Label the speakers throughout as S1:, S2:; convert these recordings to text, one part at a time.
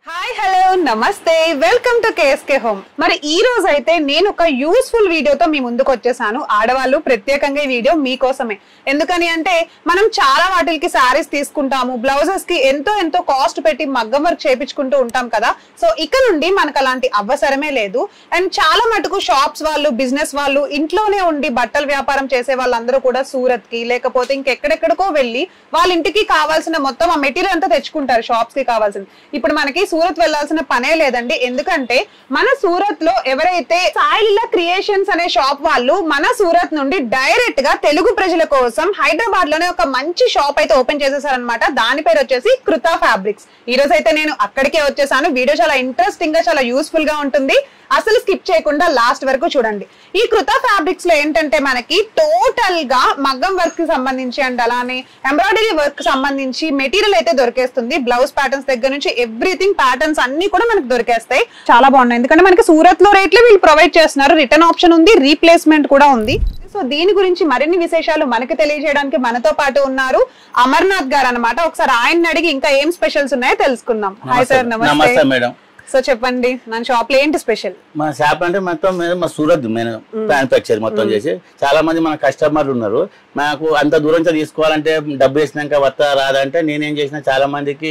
S1: Hi hello నమస్తే welcome to KSK home. మరి ఈ రోజు అయితే నేను ఒక యూస్ఫుల్ వీడియోతో మీ ముందుకు వచ్చేసాను. ఆడవాళ్ళు ప్రత్యేకంగా ఈ వీడియో మీకోసమే. ఎందుకని అంటే మనం చాలా వాటికి శారీస్ తీసుకుంటాము, బ్లౌజెస్ కి ఎంతో కాస్ట్ పెట్టి మగ్గం వర్క్ చేయించుకుంటూ ఉంటాం కదా. సో ఇక నుండి మనకు అలాంటి అవసరమే లేదు. అండ్ చాలా మటుకు షాప్స్ వాళ్ళు, బిజినెస్ వాళ్ళు, ఇంట్లోనే ఉండి బట్టల వ్యాపారం చేసే వాళ్ళందరూ కూడా సూరత్ కి లేకపోతే ఇంకెక్కడెక్కడికో వెళ్ళి వాళ్ళ ఇంటికి కావాల్సిన మొత్తం ఆ మెటీరియల్ అంతా తెచ్చుకుంటారు, షాప్స్ కి కావాల్సింది. ఇప్పుడు మనకి సూరత్ వెళ్లాల్సిన పనే లేదండి. ఎందుకంటే మన సూరత్ లో ఎవరైతే సాయిలీలా క్రియేషన్స్ అనే షాప్ వాళ్ళు మన సూరత్ నుండి డైరెక్ట్ గా తెలుగు ప్రజల కోసం హైదరాబాద్ లోనే ఒక మంచి షాప్ అయితే ఓపెన్ చేసేసారనమాట. దాని పేరు వచ్చేసి కృత ఫ్యాబ్రిక్స్. ఈ రోజు అయితే నేను అక్కడికే వచ్చేసాను. వీడియో చాలా ఇంట్రెస్టింగ్ గా, చాలా యూస్ఫుల్ గా ఉంటుంది. అసలు స్కిప్ చేయకుండా లాస్ట్ వరకు చూడండి. ఈ కృత ఫ్యాబ్రిక్స్ లో ఏంటంటే మనకి టోటల్ గా మగ్గం వర్క్ కి సంబంధించి అండ్ అలానే ఎంబ్రాయిడరీ వర్క్ సంబంధించి మెటీరియల్ అయితే దొరికేస్తుంది. బ్లౌజ్ ప్యాటర్న్స్ దగ్గర నుంచి ఎవ్రీథింగ్ ప్యాటర్న్స్ అన్ని కూడా మనకి దొరికేస్తాయి. చాలా బాగున్నాయి. ఎందుకంటే మనకి సూరత్ లో రేట్లు వీళ్ళు ప్రొవైడ్ చేస్తున్నారు. రిటర్న్ ఆప్షన్ ఉంది, రీప్లేస్మెంట్ కూడా ఉంది. సో దీని గురించి మరిన్ని విశేషాలు మనకి తెలియజేయడానికి మనతో పాటు ఉన్నారు అమర్నాథ్ గారు అన్నమాట. ఒకసారి ఆయన అడిగి ఇంకా ఏం స్పెషల్స్ ఉన్నాయో తెలుసుకుందాం. హాయ్ సార్, నమస్తే మేడం. సో చెప్పండి, మన షాప్ లో ఏంటి స్పెషల్?
S2: మన షాప్ అంటే మొత్తం మా సూరత్ మ్యానుఫ్యాక్చర్ మొత్తం చేసి చాలా మంది మన కస్టమర్లు ఉన్నారు. నాకు అంత దూరం తీసుకోవాలంటే డబ్బు వేసినాక వస్తా రాదంటే నేనేం చేసిన, చాలా మందికి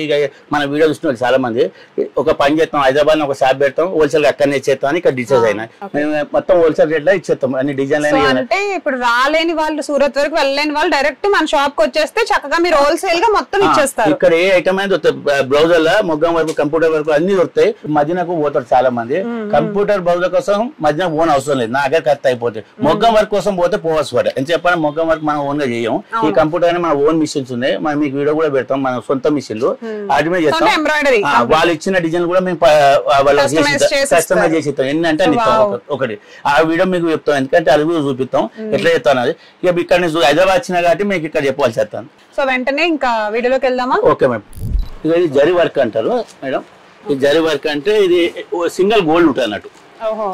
S2: మన వీడియో చూస్తున్నారు చాలా మంది, ఒక పని చేస్తాం, హైదరాబాద్ ఒక షాప్ పెడతాం, హోల్సేల్ అక్కడనే ఇచ్చేస్తాం అని ఇక్కడ డిసైడ్ అయినా మేము మొత్తం హోల్సేల్ రేట్ లో ఇచ్చేస్తాం అన్ని డిజైన్.
S1: అంటే ఇప్పుడు రాలేని వాళ్ళు, సూరత్ వరకు వెళ్ళలేని వాళ్ళు డైరెక్ట్ మన షాప్ కి వచ్చేస్తే చక్కగా మీరు హోల్సేల్ గా మొత్తం ఇచ్చేస్తారు.
S2: ఇక్కడ ఏ ఐటమ్ అయితే దొరుకుతాయి, బ్లౌజర్ మొగ్గం వరకు, కంప్యూటర్ వరకు అన్ని దొరుకుతాయి. మధ్యనకు పోతారు చాలా మంది. కంప్యూటర్ బ్లౌజర్ కోసం మధ్యన ఓన్ అవసరం లేదు, నాకే ఖర్చు అయిపోతాయి. మొగ్గం వర్క్ కోసం పోతే పోవచ్చు కూడా. ఎంత చెప్పాలి, మొగ్గం వర్క్ మనం ఓన్ గా చేయం. ఈ కంప్యూటర్ అని మన ఓన్ మిషన్స్ ఉన్నాయి, మనం మీకు వీడియో కూడా పెడతాం, మన సొంత మిషన్లు వాటి మీద చేస్తాం. వాళ్ళు ఇచ్చిన డిజైన్ కూడా మేము కస్టమైజ్ చేసి ఇస్తాం. ఎన్ని అంటే ఒకటి ఆ వీడియో మీకు చెప్తాం, ఎందుకంటే అది కూడా చూపిస్తాం ఎట్లా చెప్తాను. అది ఇక ఇక్కడ హైదరాబాద్ వచ్చినా కాబట్టి మీకు ఇక్కడ చెప్పాల్సి వస్తాను.
S1: సో వెంటనే ఇంకా వీడియోలోకి వెళ్దామా?
S2: Okay madam. ఇది జరీ వర్క్ అంటారు మేడం. ఈ జరీ వర్క్ అంటే ఇది సింగిల్ గోల్డ్ ఉంటుంది అన్నట్టు,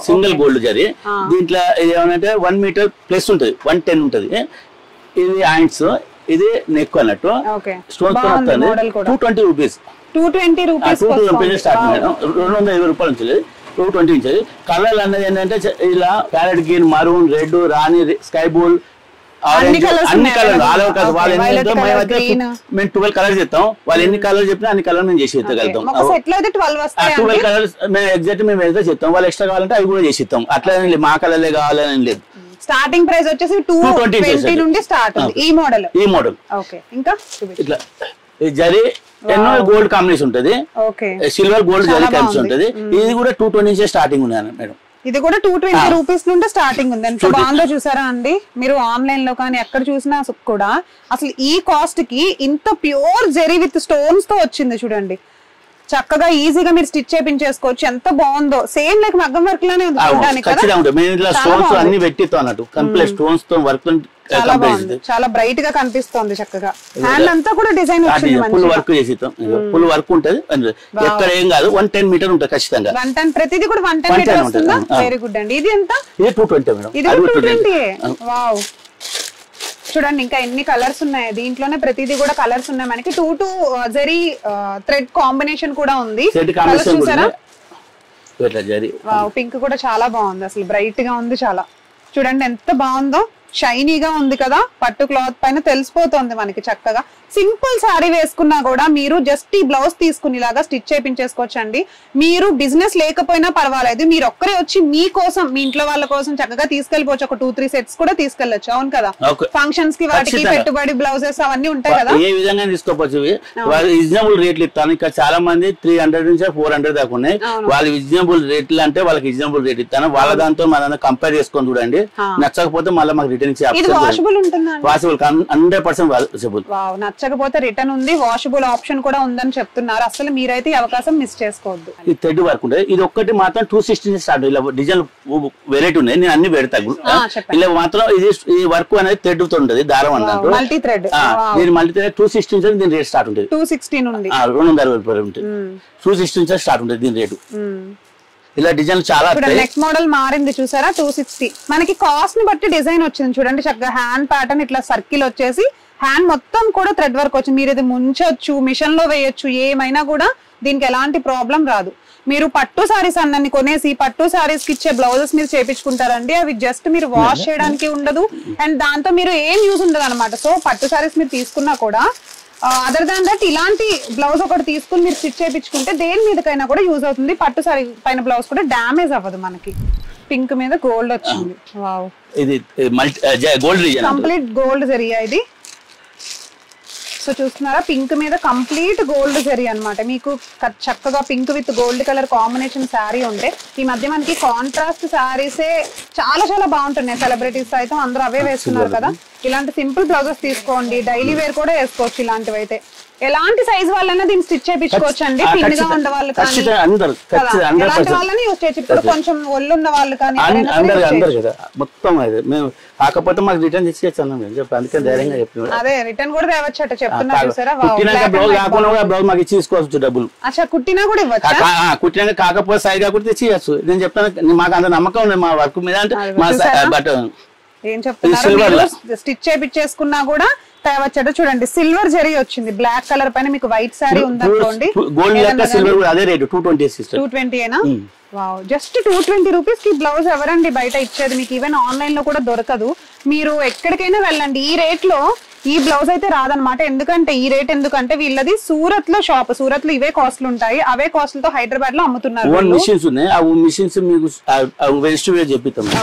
S2: సింగిల్ గోల్డ్ జరీ. దీంట్లో ఇది ఏమంటే 1 మీటర్ ప్లస్ ఉంటుంది, 110 ఉంటుంది. ఇది హ్యాండ్స్, ఇది నెక్ అన్నట్టు. స్టోన్ తో వస్తుంది. 220 రూపీస్. 220 rupees start madam. 250 రూపాయలు నుంచి 220 నుంచి. కలర్ అన్నది ఏంటంటే ఇలా ప్యారెట్ గ్రీన్, మరూన్, రెడ్, రాణి, స్కై బ్లూ, అన్ని కలర్. వాళ్ళు మేము 12 కలర్స్ చెప్తాం. వాళ్ళు ఎన్ని కలర్ చెప్పినా అన్ని కలర్ మేము చేసి ఇవ్వగలుగుతాం. 12 కలర్స్ మేము ఎగ్జాక్ట్ మేము ఎంత చెప్తాం. వాళ్ళు ఎక్స్ట్రా కావాలంటే అవి కూడా చేసి ఇస్తాం. అట్లా మా కలర్లే కావాలని లేదు.
S1: స్టార్టింగ్ ప్రైస్ వచ్చేసి 220 నుండి స్టార్ట్ ఉంది ఈ మోడల్. ఇంకా ఇట్లా
S2: జరీ ఎన్నో గోల్డ్ కాంబినేషన్ ఉంటది, సిల్వర్ గోల్డ్ జరీ కాంబినేషన్ ఉంటది. ఇది కూడా 220 నుంచి స్టార్టింగ్ ఉన్నాను మేడం.
S1: ఇది కూడా 220 రూపీస్ నుండి స్టార్టింగ్ ఉంది. ఎంత బాగుందో చూసారా అండి. మీరు ఆన్లైన్ లో కానీ ఎక్కడ చూసినా కూడా అసలు ఈ కాస్ట్ కి ఇంత ప్యూర్ జెరీ విత్ స్టోన్స్ తో వచ్చింది చూడండి. చక్కగా ఈజీగా మీరు స్టిచ్ చేయించేసుకోవచ్చు. ఎంత బాగుందో, సేమ్ లైక్ మగ్గం వర్క్ లానే ఉంది. చాలా బ్రైట్ గా కనిపిస్తుంది. చక్కగా హ్యాండ్ అంతా కూడా డిజైన్ వచ్చింది.
S2: ఫుల్ వర్క్ చేసి ఫుల్ వర్క్ ఉంటది. ఎక్కడ ఏం కాదు, 110 మీటర్ ఉంటుంది ఖచ్చితంగా.
S1: 110 ప్రతిదీ కూడా 110 మీటర్ వస్తుందా? వెరీ గుడ్ అండి. ఇది ఎంత?
S2: ఇది 220 మేడం.
S1: ఇది 220. వావ్, చూడండి ఇంకా ఎన్ని కలర్స్ ఉన్నాయి. దీంట్లోనే ప్రతిదీ కూడా కలర్స్ ఉన్నాయి. మనకి 2 జరీ థ్రెడ్ కాంబినేషన్ కూడా ఉంది. చూసారా? వావ్, పింక్ కూడా చాలా బాగుంది. అసలు బ్రైట్ గా ఉంది చాలా. చూడండి ఎంత బాగుందో, షైనీగా ఉంది కదా. పట్టు క్లాత్ పైన తెలిసిపోతుంది మనకి. చక్కగా సింపుల్ శారీ వేసుకున్నా కూడా మీరు జస్ట్ ఈ బ్లౌజ్ తీసుకుని ఇలాగా స్టిచ్ చేయించేసుకోవచ్చు అండి. మీరు బిజినెస్ లేకపోయినా పర్వాలేదు, మీరు ఒక్కరే వచ్చి మీకోసం, మీ ఇంట్లో వాళ్ళ కోసం చక్కగా తీసుకెళ్ళిపోవచ్చు. ఒక 2-3 సెట్స్ కూడా తీసుకెళ్లొచ్చు. అవును కదా, ఫంక్షన్స్ కి వాటికి పెట్టుబడి బ్లౌజెస్ అవన్నీ ఉంటాయి కదా.
S2: ఏ విధంగా తీసుకోవచ్చు. రీజనబుల్ రేట్లు ఇస్తాను. ఇక్కడ చాలా మంది 300 నుంచి 400 దాకా ఉన్నాయి. వాళ్ళు రీజనబుల్ రేట్లు అంటే వాళ్ళకి రీజనబుల్ రేట్ ఇస్తాను. వాళ్ళ దాంతో మన కంపేర్ చేసుకొని చూడండి. నచ్చకపోతే మళ్ళీ మాకు రిటర్న్
S1: ఇది వాషబుల్ ఉంటుందా?
S2: Washable 100% washable.
S1: నచ్చకపోతే రిటర్న్ ఉంది, వాషబుల్ ఆప్షన్ కూడా ఉందని చెప్తున్నారు. అసలు మీరైతే ఈ అవకాశం మిస్ చేసుకోవద్దు.
S2: ఈ థ్రెడ్ వర్క్ ఉంటుంది. ఇది ఒక్కటి మాత్రం 260 నుంచి స్టార్ట్. ఇలా డిజైన్ వెరైటీ ఉన్నాయి, నేను అన్ని పెడతాను. ఇలా మాత్రం ఇది ఈ వర్క్ అనేది థ్రెడ్ తో ఉంటుంది, దారం అన్నట్టు
S1: మల్టీ థ్రెడ్.
S2: దీని మల్టీ థ్రెడ్ 260 నుంచి దీని రేట్ స్టార్ట్ ఉంటుంది.
S1: 260 నుండి
S2: 260 రూపాయలు ఉంటుంది. 260 నుంచి స్టార్ట్ ఉంటుంది దీని రేటు. ఇలా డిజైన్ చాలా.
S1: నెక్ మోడల్ మారింది చూసారా? 260. మనకి కాస్ట్ ని బట్టి డిజైన్ వచ్చింది చూడండి. చక్కగా హ్యాండ్ ప్యాటర్న్ ఇట్లా సర్కిల్ వచ్చేసి హ్యాండ్ మొత్తం కూడా థ్రెడ్ వర్క్ వచ్చింది. మీరు ఇది ముంచొచ్చు, మిషన్ లో వేయొచ్చు, ఏమైనా కూడా దీనికి ఎలాంటి ప్రాబ్లం రాదు. మీరు పట్టు సారీస్ అన్నీ కొనేసి పట్టు సారీస్ కి ఇచ్చే బ్లౌజెస్ మీరు చేపించుకుంటారండి, అవి జస్ట్ మీరు వాష్ చేయడానికి ఉండదు అండ్ దాంతో మీరు ఏం యూజ్ ఉండదు అనమాట. సో పట్టు సారీస్ మీరు తీసుకున్నా కూడా అదర్ దాన్ దట్ ఇలాంటి బ్లౌజ్ ఒకటి తీసుకుని మీరు స్టిచ్ చేయించుకుంటే దేని మీదకైనా కూడా యూజ్ అవుతుంది. పట్టు సారీ పైన బ్లౌజ్ కూడా డ్యామేజ్ అవ్వదు. మనకి పింక్ మీద గోల్డ్ వచ్చింది. వావ్,
S2: ఇది గోల్డ్
S1: కంప్లీట్ గోల్డ్ జరియా ఇది. సో చూస్తున్నారా, పింక్ మీద కంప్లీట్ గోల్డ్ జరీ అన్నమాట. మీకు చక్కగా pink with gold colour combination sari ఉంటే ఈ మధ్య మనకి కాంట్రాస్ట్ శారీసే చాలా చాలా బాగుంటున్నాయి. సెలబ్రిటీస్ అయితే అందరూ అవే వేస్తున్నారు కదా. ఇలాంటి సింపుల్ బ్లౌజెస్ తీసుకోండి, డైలీ వేర్ కూడా వేసుకోవచ్చు. ఇలాంటివి అయితే ఎలాంటి సైజ్ వాళ్ళైనా దీన్ని స్టిచ్ చేయించుకోవచ్చు అండి. పిన్గా ఉన్న వాళ్ళు కానీ ఎలాంటి వాళ్ళని యూజ్ చేయొచ్చు. ఇప్పుడు కొంచెం ఒళ్ళు ఉన్న వాళ్ళు కానీ
S2: మొత్తం కాకపోతే మాకు రిటర్న్ తెచ్చేస్తాను అందుకే ధైర్యంగా చెప్తున్నాను.
S1: అదే రిటర్న్ కూడా తేవచ్చట చెప్తున్నారు చూసారా.
S2: బ్లౌజ్ కాకుండా బ్లౌజ్ మాకు ఇచ్చి తీసుకోవచ్చు డబ్బులు.
S1: అచ్చా, కుట్టినా కూడా ఇవ్వచ్చు.
S2: కుట్టినాక కాకపోతే సైజ్ కాకపోతే తెచ్చి ఇవ్వచ్చు. నేను చెప్తాను, మాకు అంత నమ్మకం ఉంది మా వర్క్ మీద. అంటే బట్
S1: ఏం చెప్తున్నారు, స్టిచ్ చేయించేసుకున్నా కూడా తేవచ్చట. చూడండి, సిల్వర్ జరీ వచ్చింది బ్లాక్ కలర్ పైన. మీకు వైట్ సారీ ఉందనుకోండి,
S2: అదే రేటు 220
S1: ఏనా. వావ్, జస్ట్ 220 రూపీస్ కి బ్లౌజ్ ఎవరండి బయట ఇచ్చేది? మీకు ఈవెన్ ఆన్లైన్ లో కూడా దొరకదు. మీరు ఎక్కడికైనా వెళ్ళండి, ఈ రేట్ లో ఈ బ్లౌజ్ అయితే రాదనమాట. ఎందుకంటే ఈ రేట్ ఎందుకంటే వీళ్ళది సూరత్ లో షాప్. సూరత్ లో ఇవే కాస్ట్లు ఉంటాయి, అవే కాస్ట్లతో హైదరాబాద్ లో అమ్ముతున్నారు.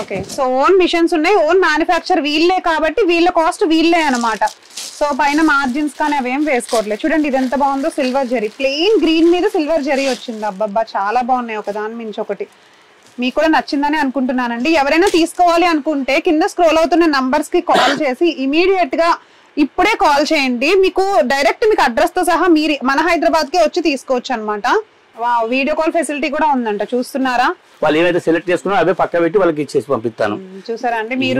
S1: ఓకే, సో ఓన్ మిషన్స్ ఉన్నాయి, ఓన్ మ్యానుఫ్యాక్చర్ వీళ్ళే కాబట్టి వీళ్ళ కాస్ట్ వీళ్ళే అనమాట. సో పైన మార్జిన్స్ కానీ అవేం వేసుకోవట్లేదు. చూడండి ఇది ఎంత బాగుందో, సిల్వర్ జరీ, ప్లెయిన్ గ్రీన్ మీద సిల్వర్ జరీ వచ్చింది. అబ్బబ్బా, చాలా బాగున్నాయి ఒకదాని మించి ఒకటి. మీకు కూడా నచ్చిందని అనుకుంటున్నానండి. ఎవరైనా తీసుకోవాలి అనుకుంటే కింద స్క్రోల్ అవుతున్న నంబర్స్ కి కాల్ చేసి ఇమీడియట్ గా ఇప్పుడే కాల్ చేయండి. మీకు డైరెక్ట్ మీకు అడ్రస్ తో సహా మీరు మన హైదరాబాద్ కి వచ్చి తీసుకోవచ్చు అనమాట. వీడియో కాల్ ఫెసిలిటీ కూడా ఉందంట, చూస్తున్నారా?
S2: వాళ్ళు ఏమైతే సెలెక్ట్ చేసుకున్నారో అవే పక్క పెట్టి వాళ్ళకి ఇచ్చేసి పంపిస్తాను.
S1: చూసారా అండి, మీరు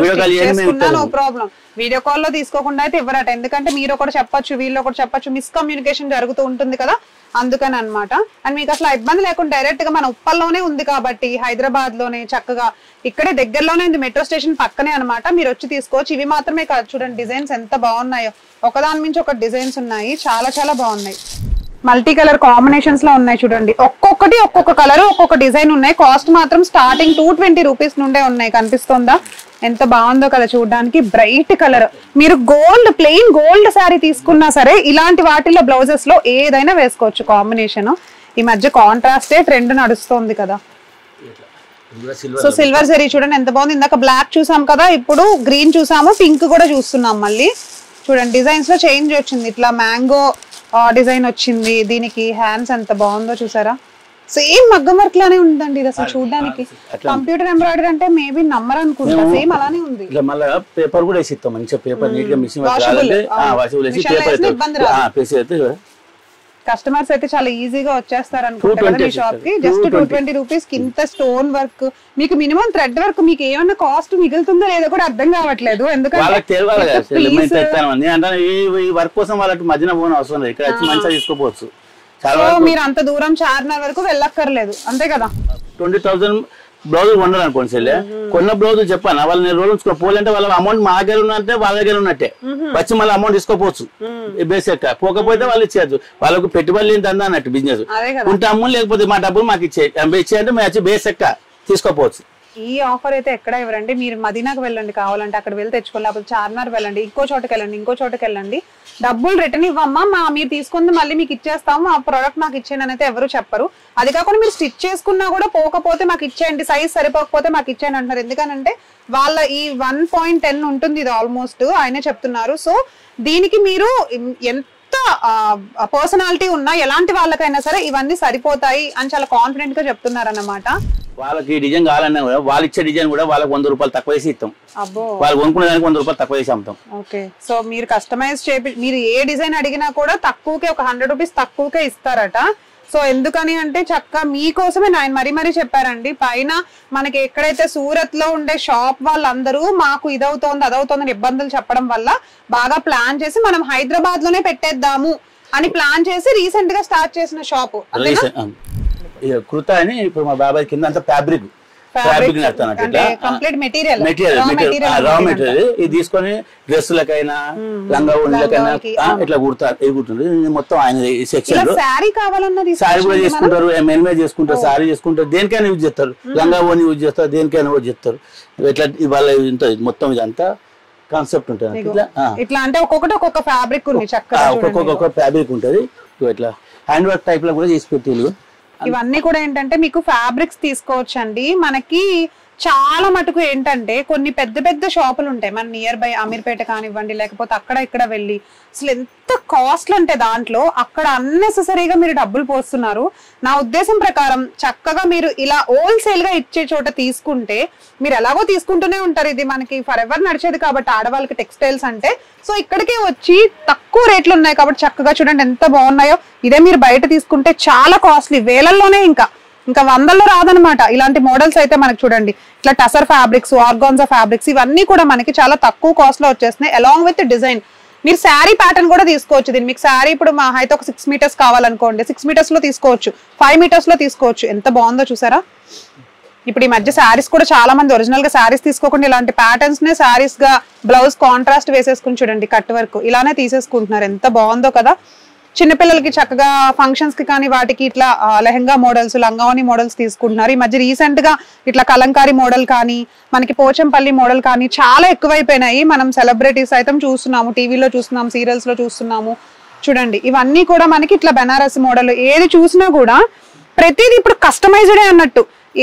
S1: నో ప్రాబ్లం. వీడియో కాల్ లో తీసుకోకుండా అయితే ఇవ్వరట. ఎందుకంటే మీరు ఒకటి చెప్పొచ్చు, వీళ్ళు ఒకటి చెప్పొచ్చు, మిస్కమ్యూనికేషన్ జరుగుతూ ఉంటుంది కదా, అందుకని అనమాట. అండ్ మీకు అసలు ఇబ్బంది లేకుండా డైరెక్ట్ గా మన ఉప్పల్లోనే ఉంది కాబట్టి హైదరాబాద్ లోనే చక్కగా ఇక్కడే దగ్గరలోనే ఉంది, మెట్రో స్టేషన్ పక్కనే అనమాట. మీరు వచ్చి తీసుకోవచ్చు. ఇవి మాత్రమే కాదు, చూడండి డిజైన్స్ ఎంత బాగున్నాయో, ఒకదాని మించి ఒక డిజైన్స్ ఉన్నాయి, చాలా చాలా బాగున్నాయి. మల్టీ కలర్ కాంబినేషన్స్ లో ఉన్నాయి చూడండి. ఒక్కొక్కటి ఒక్కొక్క కలర్ ఒక్కొక్క డిజైన్ ఉన్నాయి. కాస్ట్ మాత్రం స్టార్టింగ్ 220 రూపీస్ నుండే ఉన్నాయి. కనిపిస్తుందా ఎంత బాగుందో కదా చూడడానికి, బ్రైట్ కలర్. మీరు గోల్డ్ ప్లెయిన్ గోల్డ్ శారీ తీసుకున్నా సరే ఇలాంటి వాటిల్లో బ్లౌజెస్ లో ఏదైనా వేసుకోవచ్చు కాంబినేషన్. ఈ మధ్య కాంట్రాస్టే ట్రెండ్ నడుస్తుంది కదా. సో సిల్వర్ జరీ చూడండి ఎంత బాగుంది. ఇందాక బ్లాక్ చూసాం కదా, ఇప్పుడు గ్రీన్ చూసాము, పింక్ కూడా చూస్తున్నాం. మళ్ళీ చూడండి డిజైన్స్ లో చేంజ్ వచ్చింది. ఇట్లా మ్యాంగో డిజైన్ వచ్చింది. దీనికి హ్యాండ్స్ ఎంత బాగుందో చూసారా. సేమ్ మగ్గం వర్క్ లానే ఉందండి ఇది అసలు చూడడానికి. కంప్యూటర్ ఎంబ్రాయిడరీ అంటే మేబీ నమ్మర్ అనుకుంటా, సేమ్ అలానే ఉంది.
S2: పేపర్ కూడా వేసి ఇస్తాం మంచిగా. పేపర్ నీట్ గా మిషన్
S1: కస్టమర్స్ అయితే చాలా ఈజీగా వచ్చేస్తారు అనుకుంటా మీ షాప్ కి. జస్ట్ 220 రూపీస్ కి ఇంత స్టోన్ వర్క్, మీకు మినిమం థ్రెడ్ వర్క్ మీకు ఏమన్నా కాస్ట్ మిగులుతుందో లేదో కూడా అర్థం కావట్లేదు. ఎందుకంటే
S2: వర్క్ కోసం వాళ్ళకి మధ్యన పోని అవసరం లేదు, ఇక్కడ మంచిగా తీసుకోవచ్చు.
S1: మీరు అంత దూరం చార్మినార్ వరకు వెళ్ళక్కర్లేదు, అంతే కదా.
S2: 20,000 బ్లౌజ్ కొన్నారు అనుకోండి సెల్లే, కొన్న బ్లౌజ్ చెప్పాను వాళ్ళు నేను రోజు పోలంటే వాళ్ళ అమౌంట్ మా దగ్గర ఉన్నట్టే వాళ్ళ దగ్గర ఉన్నట్టే వచ్చి మళ్ళీ అమౌంట్ తీసుకోపోవచ్చు బేస్ ఎక్క. పోకపోతే వాళ్ళు ఇచ్చేయచ్చు, వాళ్ళకు పెట్టుబడి లేని దందా అన్నట్టు బిజినెస్. ఉంటే అమ్ము, లేకపోతే మా డబ్బులు మాకు ఇచ్చేయంటే మేము వచ్చి బేస్ ఎక్క తీసుకోపోవచ్చు.
S1: ఈ ఆఫర్ అయితే ఎక్కడ ఇవ్వరండి. మీరు మదీనాకు వెళ్ళండి కావాలంటే, అక్కడ వెళ్ళి తెచ్చుకోవాలి. లేకపోతే చార్మినార్ వెళ్ళండి, ఇంకో చోటకి వెళ్ళండి, డబ్బులు రిటర్న్ ఇవ్వమ్మా, మీరు తీసుకుంది మళ్ళీ మీకు ఇచ్చేస్తాము, ఆ ప్రోడక్ట్ మాకు ఇచ్చేయండి అని అయితే ఎవరు చెప్పరు. అది కాకుండా మీరు స్టిచ్ చేసుకున్నా కూడా పోకపోతే మాకు ఇచ్చేయండి, సైజ్ సరిపోకపోతే మాకు ఇచ్చేయండి అంటున్నారు. ఎందుకంటే వాళ్ళ ఈ 1.10 ఉంటుంది ఇది ఆల్మోస్ట్, ఆయనే చెప్తున్నారు. సో దీనికి మీరు ఎంత పర్సనాలిటీ ఉన్నా ఎలాంటి వాళ్ళకైనా సరే ఇవన్నీ సరిపోతాయి అని చాలా కాన్ఫిడెంట్ గా చెప్తున్నారు అన్నమాట.
S2: వాళ్ళకి డిజైన్ కావాలన్నా కూడా వాళ్ళు ఇచ్చే డిజైన్ కూడా వాళ్ళకి 100 రూపాయలు తక్కువ వేసి ఇస్తాం. వాళ్ళు కొనుక్కునే దానికి 100 రూపాయలు తక్కువ వేసి అమ్ముతాం.
S1: ఓకే, సో మీరు కస్టమైజ్ మీరు ఏ డిజైన్ అడిగినా కూడా తక్కువకే, ఒక 100 రూపీస్ తక్కువకే ఇస్తారట. సో ఎందుకని అంటే చక్కగా మీకోసమే ఆయన మరీ చెప్పారండి. పైన మనకి ఎక్కడైతే సూరత్ లో ఉండే షాప్ వాళ్ళందరూ మాకు ఇదవుతోంది అదవుతోందని ఇబ్బందులు చెప్పడం వల్ల బాగా ప్లాన్ చేసి మనం హైదరాబాద్ లోనే పెట్టేద్దాము అని ప్లాన్ చేసి రీసెంట్ గా స్టార్ట్ చేసిన షాప్
S2: కృత అని. ఇప్పుడు మా బాబాయ్ కింద అంతా ఫ్యాబ్రిక్ నడుతానట్టు ఇట్లా
S1: కంప్లీట్ మెటీరియల్
S2: రా మెటీరియల్ ఇది తీసుకొని డ్రెస్సులకైనా లంగా ఓణీలకైనా ఇట్లా కుడతారు ఇది కుడుతుంది మొత్తం ఆయన సెక్షన్ లో
S1: శారీ కావాలన్నది
S2: శారీ కూడా చేసుకుంటారు మెన్వే చేసుకుంటారు శారీ చేసుకుంటారు దేనికైనా యూజ్ చేస్తారు లంగా ఓణి యూజ్ చేస్తారు దేనికైనా యూజ్ చేస్తారు ఇట్లా ఇవాళ ఉంటుంది మొత్తం ఇదంతా కాన్సెప్ట్ ఉంటుంది
S1: ఇట్లా అంటే ఒక్కొక్కటి ఒక్కొక్క ఫ్యాబ్రిక్ ఉంది చక్కగా
S2: ఒక్కొక్క ఫ్యాబ్రిక్ ఉంటుంది ఇట్లా హ్యాండ్ వర్క్ టైప్ లో కూడా చేసి పెట్టి
S1: ఇవన్నీ కూడా ఏంటంటే మీకు ఫ్యాబ్రిక్స్ తీసుకోవచ్చండి మనకి చాలా మటుకు ఏంటంటే కొన్ని పెద్ద పెద్ద షాపులు ఉంటాయి మన నియర్ బై అమీర్పేట కానివ్వండి లేకపోతే అక్కడ ఇక్కడ వెళ్ళి అసలు ఎంత కాస్ట్ అంటే దాంట్లో అక్కడ అన్నెసెసరీగా మీరు డబ్బులు పోస్తున్నారు నా ఉద్దేశం ప్రకారం చక్కగా మీరు ఇలా హోల్సేల్ గా ఇచ్చే చోట తీసుకుంటే మీరు ఎలాగో తీసుకుంటూనే ఉంటారు ఇది మనకి ఫర్ ఎవర్ నడిచేది కాబట్టి ఆడవాళ్ళకి టెక్స్టైల్స్ అంటే సో ఇక్కడికే వచ్చి తక్కువ రేట్లు ఉన్నాయి కాబట్టి చక్కగా చూడండి ఎంత బాగున్నాయో ఇదే మీరు బయట తీసుకుంటే చాలా కాస్ట్లీ వేలల్లోనే ఇంకా వందల్లో రాదనమాట ఇలాంటి మోడల్స్ అయితే మనకి చూడండి ఇట్లా టసర్ ఫ్యాబ్రిక్స్ ఆర్గాన్జా ఫ్యాబ్రిక్స్ ఇవన్నీ కూడా మనకి చాలా తక్కువ కాస్ట్ లో వచ్చేస్తున్నాయి అలాంగ్ విత్ డిజైన్ మీరు శారీ ప్యాటర్న్ కూడా తీసుకోవచ్చు దీన్ని మీకు శారీ ఇప్పుడు మా అయితే ఒక 6 మీటర్స్ కావాలనుకోండి 6 మీటర్స్ లో తీసుకోవచ్చు 5 మీటర్స్ లో తీసుకోవచ్చు ఎంత బాగుందో చూసారా ఇప్పుడు ఈ మధ్య శారీస్ కూడా చాలా మంది ఒరిజినల్ గా శారీస్ తీసుకోకుండా ఇలాంటి ప్యాటర్న్స్ నే శారీస్ గా బ్లౌజ్ కాంట్రాస్ట్ వేసేసుకుని చూడండి కట్ వర్క్ ఇలానే తీసేసుకుంటున్నారు ఎంత బాగుందో కదా చిన్నపిల్లలకి చక్కగా ఫంక్షన్స్ కి కానీ వాటికి ఇట్లా లెహంగా మోడల్స్ లంగావని మోడల్స్ తీసుకుంటున్నారు ఈ మధ్య రీసెంట్ గా ఇట్లా కలంకారీ మోడల్ కానీ మనకి పోచంపల్లి మోడల్ కానీ చాలా ఎక్కువైపోయినాయి మనం సెలబ్రిటీస్ అయితే చూస్తున్నాము టీవీలో చూస్తున్నాము సీరియల్స్ లో చూస్తున్నాము చూడండి ఇవన్నీ కూడా మనకి ఇట్లా బెనారస్ మోడల్ ఏది చూసినా కూడా ప్రతిదీ ఇప్పుడు కస్టమైజ్డే అన్నట్టు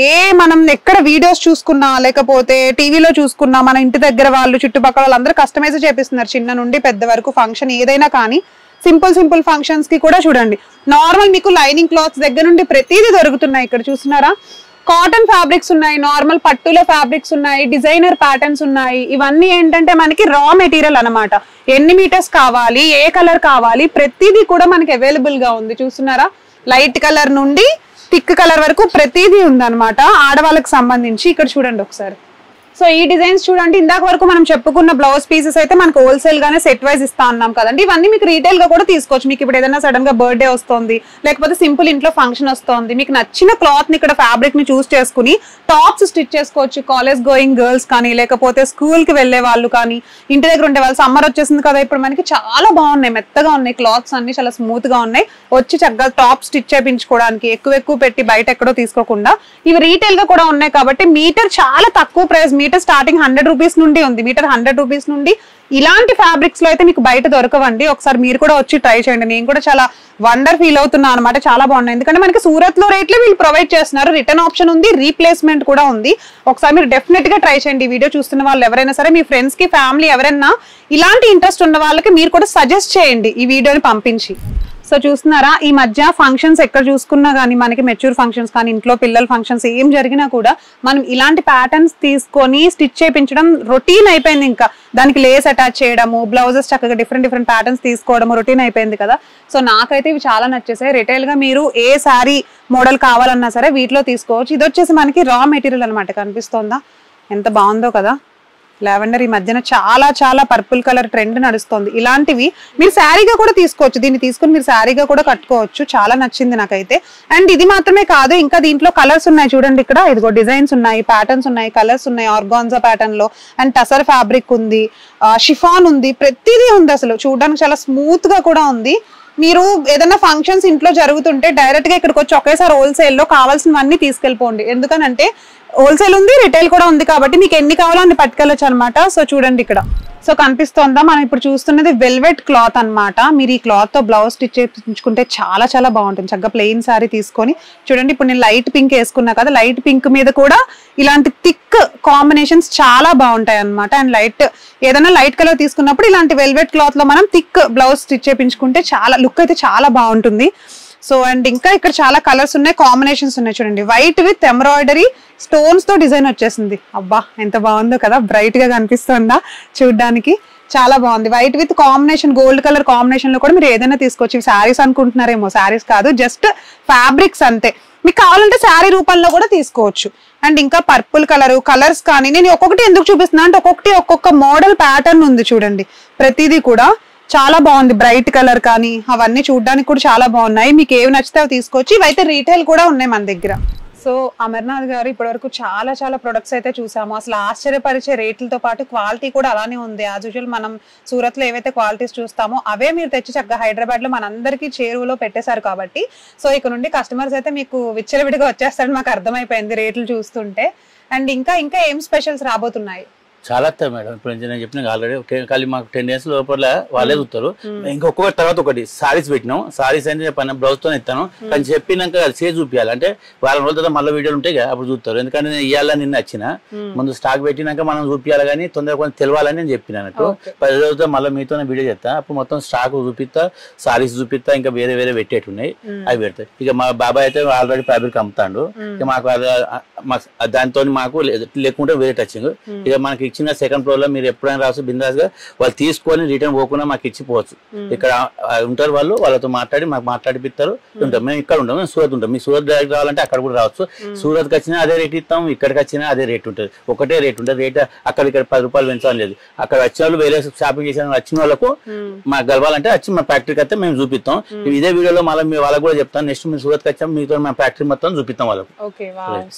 S1: మనం ఎక్కడ వీడియోస్ చూసుకున్నా లేకపోతే టీవీలో చూసుకున్నా మన ఇంటి దగ్గర వాళ్ళు చుట్టుపక్కల వాళ్ళందరూ కస్టమైజ్ చేపిస్తున్నారు చిన్న నుండి పెద్ద వరకు ఫంక్షన్ ఏదైనా కానీ సింపుల్ ఫంక్షన్స్ కి కూడా చూడండి నార్మల్ మీకు లైనింగ్ క్లాత్స్ దగ్గర నుండి ప్రతిదీ దొరుకుతున్నాయి ఇక్కడ చూస్తున్నారా కాటన్ ఫ్యాబ్రిక్స్ ఉన్నాయి నార్మల్ పట్టుల ఫ్యాబ్రిక్స్ ఉన్నాయి డిజైనర్ ప్యాటర్న్స్ ఉన్నాయి ఇవన్నీ ఏంటంటే మనకి రా మెటీరియల్ అన్నమాట ఎన్ని మీటర్స్ కావాలి ఏ కలర్ కావాలి ప్రతిదీ కూడా మనకి అవైలబుల్ గా ఉంది చూస్తున్నారా లైట్ కలర్ నుండి థిక్ కలర్ వరకు ప్రతిదీ ఉందన్నమాట ఆడవాళ్ళకి సంబంధించి ఇక్కడ చూడండి ఒకసారి సో ఈ డిజైన్స్ చూడండి ఇందాక వరకు మనం చెప్పుకున్న బ్లౌజ్ పీసెస్ అయితే మనకు హోల్సేల్ గానే సెట్ వైజ్ ఇస్తా ఉన్నాం కదండి ఇవన్నీ మీకు రీటైల్ గా కూడా తీసుకోవచ్చు మీకు ఇప్పుడు ఏదైనా సడన్ గా బర్త్డే వస్తుంది లేకపోతే సింపుల్ ఇంట్లో ఫంక్షన్ వస్తుంది మీకు నచ్చిన క్లాత్ ని ఇక్కడ ఫ్యాబ్రిక్ ని చూస్ చేసుకుని టాప్స్ స్టిచ్ చేసుకోవచ్చు కాలేజ్ గోయింగ్ గర్ల్స్ కానీ లేకపోతే స్కూల్ కి వెళ్లే వాళ్ళు కానీ ఇంటి దగ్గర ఉండే వాళ్ళు సమ్మర్ వచ్చేసింది కదా ఇప్పుడు మనకి చాలా బాగున్నాయి మెత్తగా ఉన్నాయి క్లాత్స్ అన్ని చాలా స్మూత్ గా ఉన్నాయి వచ్చి చక్కగా టాప్ స్టిచ్ చేయించుకోవడానికి ఎక్కువ పెట్టి బయట ఎక్కడో తీసుకోకుండా ఇవి రీటైల్ గా కూడా ఉన్నాయి కాబట్టి మీటర్ చాలా తక్కువ ప్రైస్ మీటర్ స్టార్టింగ్ 100 రూపీస్ నుండి ఉంది మీటర్ 100 రూపీస్ నుండి ఇలాంటి ఫ్యాబ్రిక్స్ లో అయితే మీకు బయట దొరకవండి ఒకసారి మీరు కూడా వచ్చి ట్రై చేయండి నేను కూడా చాలా వండర్ ఫీల్ అవుతున్నాను అనమాట చాలా బాగున్నాయి ఎందుకంటే మనకి సూరత్ లో రేట్లే వీళ్ళు ప్రొవైడ్ చేస్తున్నారు రిటర్న్ ఆప్షన్ ఉంది రీప్లేస్మెంట్ కూడా ఉంది ఒకసారి మీరు డెఫినెట్ గా ట్రై చేయండి ఈ వీడియో చూస్తున్న వాళ్ళు ఎవరైనా సరే మీ ఫ్రెండ్స్ కి ఫ్యామిలీ ఎవరైనా ఇలాంటి ఇంట్రెస్ట్ ఉన్న వాళ్ళకి మీరు కూడా సజెస్ట్ చేయండి ఈ వీడియోని పంపించి సో చూస్తున్నారా ఈ మధ్య ఫంక్షన్స్ ఎక్కడ చూసుకున్నా కానీ మనకి మెచ్యూర్ ఫంక్షన్స్ కానీ ఇంట్లో పిల్లల ఫంక్షన్స్ ఏం జరిగినా కూడా మనం ఇలాంటి ప్యాటర్న్స్ తీసుకొని స్టిచ్ చేయించడం రొటీన్ అయిపోయింది ఇంకా దానికి లేస్ అటాచ్ చేయడము బ్లౌజెస్ చక్కగా డిఫరెంట్ ప్యాటర్న్స్ తీసుకోవడము రొటీన్ అయిపోయింది కదా సో నాకైతే ఇవి చాలా నచ్చేసాయి రిటైల్ గా మీరు ఏ శారీ మోడల్ కావాలన్నా సరే వీటిలో తీసుకోవచ్చు ఇది వచ్చేసి మనకి రా మెటీరియల్ అనమాట కనిపిస్తోందా ఎంత బాగుందో కదా లావెండర్ ఈ మధ్యన చాలా పర్పుల్ కలర్ ట్రెండ్ నడుస్తుంది ఇలాంటివి మీరు శారీగా కూడా తీసుకోవచ్చు దీన్ని తీసుకుని మీరు శారీగా కూడా కట్టుకోవచ్చు చాలా నచ్చింది నాకైతే అండ్ ఇది మాత్రమే కాదు ఇంకా దీంట్లో కలర్స్ ఉన్నాయి చూడండి ఇక్కడ ఇదిగో డిజైన్స్ ఉన్నాయి ప్యాటర్న్స్ ఉన్నాయి కలర్స్ ఉన్నాయి ఆర్గాన్జా ప్యాటర్న్ లో అండ్ టసర్ ఫ్యాబ్రిక్ ఉంది షిఫాన్ ఉంది ప్రతిదీ ఉంది అసలు చూడడానికి చాలా స్మూత్ గా కూడా ఉంది మీరు ఏదైనా ఫంక్షన్స్ ఇంట్లో జరుగుతుంటే డైరెక్ట్ గా ఇక్కడికి వచ్చి ఒకేసారి హోల్సేల్ లో కావాల్సినవన్నీ తీసుకెళ్ళిపోండి ఎందుకనంటే హోల్సేల్ ఉంది రిటైల్ కూడా ఉంది కాబట్టి మీకు ఎన్ని కావాలో అన్ని పట్టుకెళ్ళొచ్చు అనమాట సో చూడండి ఇక్కడ సో కనిపిస్తోందా మనం ఇప్పుడు చూస్తున్నది వెల్వెట్ క్లాత్ అన్నమాట మీరు ఈ క్లాత్ తో బ్లౌజ్ స్టిచ్ చేయించుకుంటే చాలా బాగుంటుంది చక్కగా ప్లెయిన్ సారీ తీసుకొని చూడండి ఇప్పుడు నేను లైట్ పింక్ వేసుకున్నా కదా లైట్ పింక్ మీద కూడా ఇలాంటి థిక్ కాంబినేషన్స్ చాలా బాగుంటాయి అనమాట అండ్ ఏదైనా లైట్ కలర్ తీసుకున్నప్పుడు ఇలాంటి వెల్వెట్ క్లాత్ లో మనం థిక్ బ్లౌజ్ స్టిచ్ చేయించుకుంటే చాలా లుక్ అయితే చాలా బాగుంటుంది సో అండ్ ఇంకా ఇక్కడ చాలా కలర్స్ ఉన్నాయి కాంబినేషన్స్ ఉన్నాయి చూడండి వైట్ విత్ ఎంబ్రాయిడరీ స్టోన్స్ తో డిజైన్ వచ్చేసింది అబ్బా ఎంత బాగుందో కదా బ్రైట్ గా కనిపిస్తుందా చూడడానికి చాలా బాగుంది white with combination gold colour combination లో కూడా మీరు ఏదైనా తీసుకోవచ్చు శారీస్ అనుకుంటున్నారేమో శారీస్ కాదు జస్ట్ ఫ్యాబ్రిక్స్ అంతే మీకు కావాలంటే శారీ రూపంలో కూడా తీసుకోవచ్చు అండ్ ఇంకా పర్పుల్ కలర్స్ కానీ నేను ఒక్కొక్కటి ఎందుకు చూపిస్తున్నా అంటే ఒక్కొక్క మోడల్ ప్యాటర్న్ ఉంది చూడండి ప్రతిదీ కూడా చాలా బాగుంది బ్రైట్ కలర్ కానీ అవన్నీ చూడడానికి కూడా చాలా బాగున్నాయి మీకు ఏవి నచ్చితే అవి తీసుకోవచ్చు ఇవైతే రీటైల్ కూడా ఉన్నాయి మన దగ్గర సో అమర్నాథ్ గారు ఇప్పటివరకు చాలా చాలా ప్రొడక్ట్స్ అయితే చూసాము. అసలు ఆశ్చర్యపరిచే రేట్లతో పాటు క్వాలిటీ కూడా అలానే ఉంది. యాజ్ యూజువల్ మనం సూరత్ లో ఏవైతే క్వాలిటీస్ చూస్తామో అవే మీరు తెచ్చి చక్కగా హైదరాబాద్ లో మనందరికీ చేరువలో పెట్టేశారు కాబట్టి సో ఇక్కడ నుండి కస్టమర్స్ అయితే మీకు విచ్చలవిడిగా వచ్చేస్తారని మాకు అర్థమైపోయింది రేట్లు చూస్తుంటే. అండ్ ఇంకా ఇంకా ఏం స్పెషల్స్ రాబోతున్నాయి?
S2: చాలా వస్తాయి మేడం. ఇప్పుడు నేను చెప్పిన ఆల్రెడీ ఖాళీ మాకు 10 days లోపల వాళ్ళే చూస్తారు. ఇంకొక తర్వాత ఒకటి సారీస్ పెట్టినాం. సారీస్ అయితే చెప్పాను బ్లౌజ్ తో ఇస్తాను కానీ చెప్పినాక అది చేసి చూపించాలి. అంటే వారం రోజుల తర్వాత మళ్ళీ వీడియోలు ఉంటాయి కదా అప్పుడు చూస్తారు. ఎందుకంటే నేను ఇవాళ నిన్న వచ్చిన ముందు స్టాక్ పెట్టినాక మనం చూపించాలి కానీ తొందరగా కొంచెం తెలవాలని నేను చెప్పిన అన్నట్టు. 10 రోజులతో మళ్ళీ మీతో వీడియో చేస్తా. అప్పుడు మొత్తం స్టాక్ చూపిస్తా, సారీస్ చూపిస్తా, ఇంకా వేరే వేరే పెట్టేటి ఉన్నాయి అవి పెడతాయి. ఇక మా బాబాయ్ అయితే ఆల్రెడీ ఫ్యాబ్రిక్ అమ్ముతాడు. ఇక మాకు దాంతో మాకు లేకుంటే వేరే టచింగ్. ఇక మనకి ఇచ్చిన సెకండ్ ఫ్లోర్ లో మీరు ఎప్పుడైనా రాసు బిందాస్ గా వాళ్ళు తీసుకొని రిటర్న్ పోకుండా మాకు ఇచ్చిపోవచ్చు. ఇక్కడ ఉంటారు వాళ్ళు, వాళ్ళతో మాట్లాడి మాకు మాట్లాడిపిస్తారు. ఉంటాం మేము ఇక్కడ ఉంటాం, మేము సూరత్ ఉంటాం. మీ సూరత్ డైరెక్ట్ రావాలంటే అక్కడ కూడా రావచ్చు. సూరత్కి వచ్చినా అదే రేట్ ఇస్తాం, ఇక్కడికి వచ్చినా అదే రేట్ ఉంటుంది. ఒకటే రేట్ ఉంటుంది. రేట్ అక్కడ ఇక్కడ 10 రూపాయలు పెంచాలని లేదు. అక్కడ వచ్చిన వాళ్ళు వేరే షాపింగ్ చేసిన వచ్చిన వాళ్ళకు మాకు గెలవాలంటే వచ్చి మా ఫ్యాక్టరీకి అయితే మేము చూపిస్తాం. ఇదే వీడియోలో మళ్ళీ వాళ్ళకి కూడా చెప్తాం. నెక్స్ట్ మేము సూరత్కి వచ్చాం మీతో మా ఫ్యాక్టరీ మొత్తం చూపిస్తాం వాళ్ళకు.
S1: ఓకే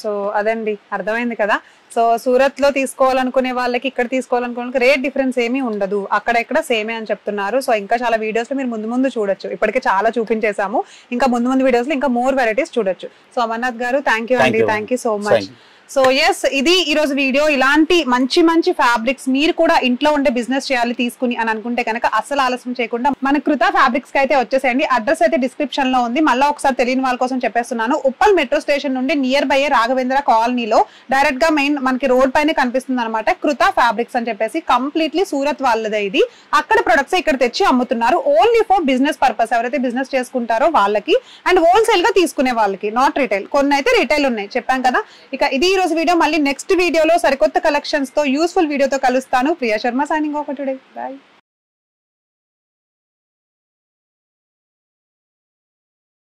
S1: సో అదండి అర్థమైంది కదా. సో సూరత్ లో తీసుకోవాలనుకునే వాళ్ళకి ఇక్కడ తీసుకోవాలనుకునే రేట్ డిఫరెన్స్ ఏమీ ఉండదు, అక్కడ ఇక్కడ సేమే అని చెప్తున్నారు. సో ఇంకా చాలా వీడియోస్ లో మీరు ముందు ముందు చూడొచ్చు. ఇప్పటికే చాలా చూపించేసాము, ఇంకా ముందు ముందు వీడియోస్ లో ఇంకా మోర్ వెరైటీస్ చూడొచ్చు. So Amarnath garu thank you అండి, thank you so much. So yes, ఇది ఈ రోజు వీడియో. ఇలాంటి మంచి మంచి ఫ్యాబ్రిక్స్ మీరు కూడా ఇంట్లో ఉండే బిజినెస్ చేయాలి తీసుకుని అని అనుకుంటే కనుక అసలు ఆలస్యం చేయకుండా మన కృత ఫ్యాబ్రిక్స్ కి అయితే వచ్చేసేయండి. అడ్రస్ అయితే డిస్క్రిప్షన్ లో ఉంది. మళ్ళీ ఒకసారి తెలియని వాళ్ళ కోసం చెప్పేస్తున్నాను. ఉప్పల్ మెట్రో స్టేషన్ నుండి నియర్ బై రాఘవేంద్ర కాలనీలో డైరెక్ట్ గా మెయిన్ మనకి రోడ్ పైన కనిపిస్తుంది అనమాట కృత ఫ్యాబ్రిక్స్ అని చెప్పేసి. కంప్లీట్లీ సూరత్ వాళ్ళదే ఇది. అక్కడ ప్రొడక్ట్స్ ఇక్కడ తెచ్చి అమ్ముతున్నారు ఓన్లీ ఫర్ బిజినెస్ పర్పస్. ఎవరైతే బిజినెస్ చేసుకుంటారో వాళ్ళకి అండ్ హోల్సేల్ గా తీసుకునే వాళ్ళకి, నాట్ రిటైల్. కొన్ని అయితే రిటైల్ ఉన్నాయి చెప్పాం కదా. ఇక ఇది ఈ రోజు వీడియో. మళ్ళీ నెక్స్ట్ వీడియోలో సరికొత్త కలెక్షన్స్ తో యూస్ఫుల్ వీడియోతో కలుస్తాను. Priya Sharma signing off today. By.